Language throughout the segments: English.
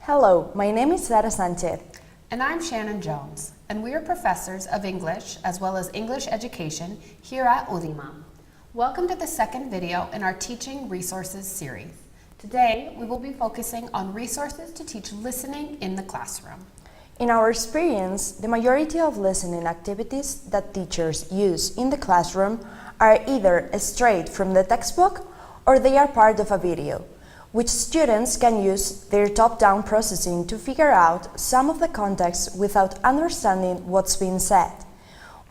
Hello, my name is Sara Sánchez. And I'm Shannon Jones, and we are professors of English as well as English education here at UDIMA. Welcome to the second video in our Teaching Resources series. Today, we will be focusing on resources to teach listening in the classroom. In our experience, the majority of listening activities that teachers use in the classroom are either straight from the textbook or they are part of a video, which students can use their top-down processing to figure out some of the context without understanding what's being said.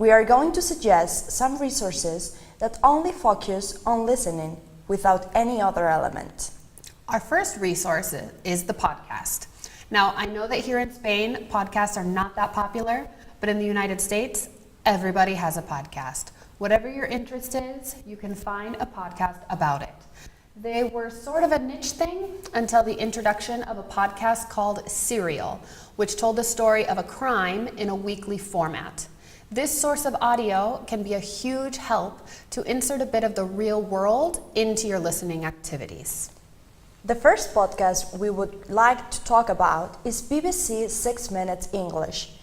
We are going to suggest some resources that only focus on listening without any other element. Our first resource is the podcast. Now, I know that here in Spain, podcasts are not that popular, but in the United States, everybody has a podcast. Whatever your interest is, you can find a podcast about it. They were sort of a niche thing until the introduction of a podcast called Serial, which told the story of a crime in a weekly format. This source of audio can be a huge help to insert a bit of the real world into your listening activities. The first podcast we would like to talk about is BBC 6 Minutes English.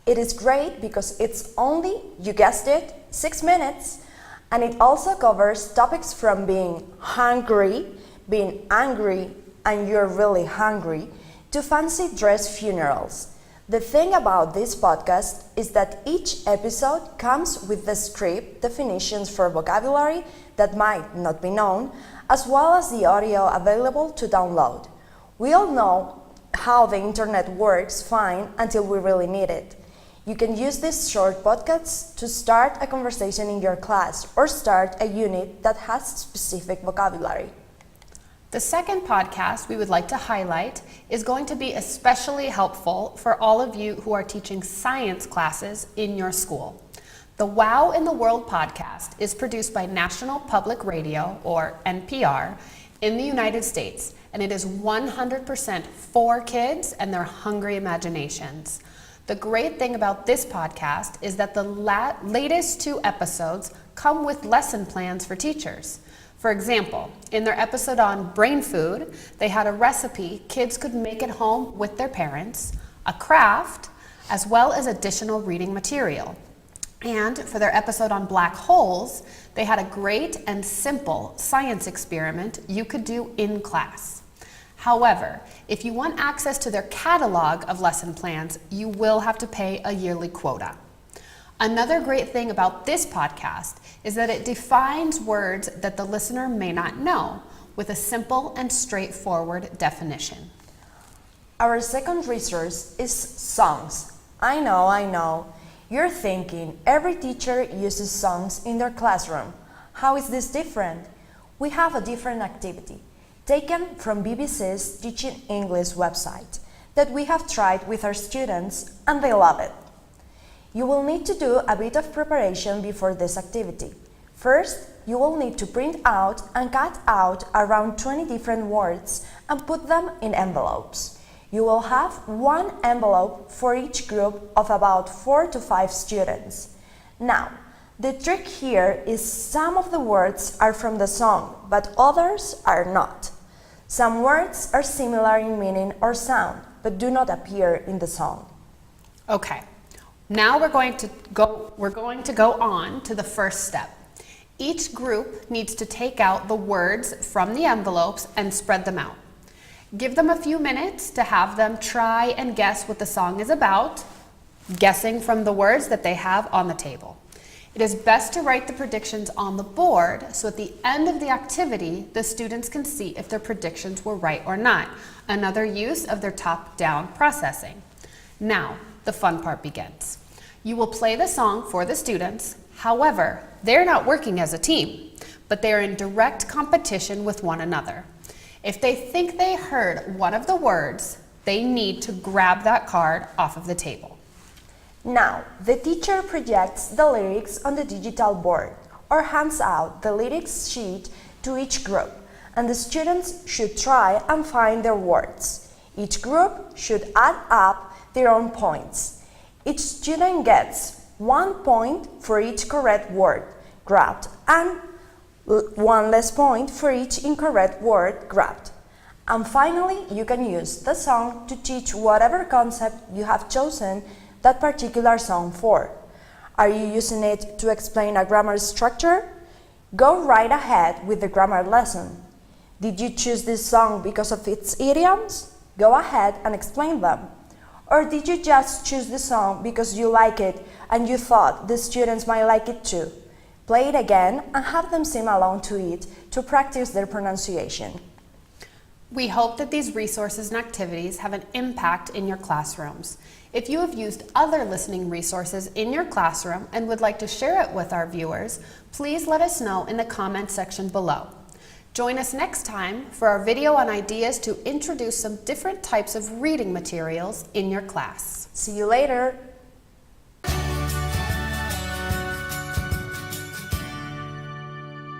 It is great because it's only, you guessed it, 6 minutes, and it also covers topics from being hungry, being angry, and you're really hungry, to fancy dress funerals. The thing about this podcast is that each episode comes with the script definitions for vocabulary that might not be known, as well as the audio available to download. We all know how the internet works fine until we really need it. You can use these short podcasts to start a conversation in your class or start a unit that has specific vocabulary. The second podcast we would like to highlight is going to be especially helpful for all of you who are teaching science classes in your school. The Wow in the World podcast is produced by National Public Radio, or NPR, in the United States, and it is 100% for kids and their hungry imaginations. The great thing about this podcast is that the latest 2 episodes come with lesson plans for teachers. For example, in their episode on brain food, they had a recipe kids could make at home with their parents, a craft, as well as additional reading material. And for their episode on black holes, they had a great and simple science experiment you could do in class. However, if you want access to their catalog of lesson plans, you will have to pay a yearly quota. Another great thing about this podcast is that it defines words that the listener may not know with a simple and straightforward definition. Our second resource is songs. I know. You're thinking every teacher uses songs in their classroom. How is this different? We have a different activity taken from BBC's Teaching English website that we have tried with our students and they love it. You will need to do a bit of preparation before this activity. First, you will need to print out and cut out around 20 different words and put them in envelopes. You will have 1 envelope for each group of about 4 to 5 students. Now, the trick here is some of the words are from the song, but others are not. Some words are similar in meaning or sound, but do not appear in the song. Okay, now we're going to go on to the first step. Each group needs to take out the words from the envelopes and spread them out. Give them a few minutes to have them try and guess what the song is about, guessing from the words that they have on the table. It is best to write the predictions on the board so at the end of the activity, the students can see if their predictions were right or not, another use of their top-down processing. Now, the fun part begins. You will play the song for the students. However, they're not working as a team, but they are in direct competition with one another. If they think they heard one of the words, they need to grab that card off of the table. Now, the teacher projects the lyrics on the digital board or hands out the lyrics sheet to each group, and the students should try and find their words. Each group should add up their own points. Each student gets 1 point for each correct word grabbed and 1 less point for each incorrect word grabbed. And finally, you can use the song to teach whatever concept you have chosen that particular song for. Are you using it to explain a grammar structure? Go right ahead with the grammar lesson. Did you choose this song because of its idioms? Go ahead and explain them. Or did you just choose the song because you like it and you thought the students might like it too? Play it again and have them sing along to it to practice their pronunciation. We hope that these resources and activities have an impact in your classrooms. If you have used other listening resources in your classroom and would like to share it with our viewers, please let us know in the comments section below. Join us next time for our video on ideas to introduce some different types of reading materials in your class. See you later!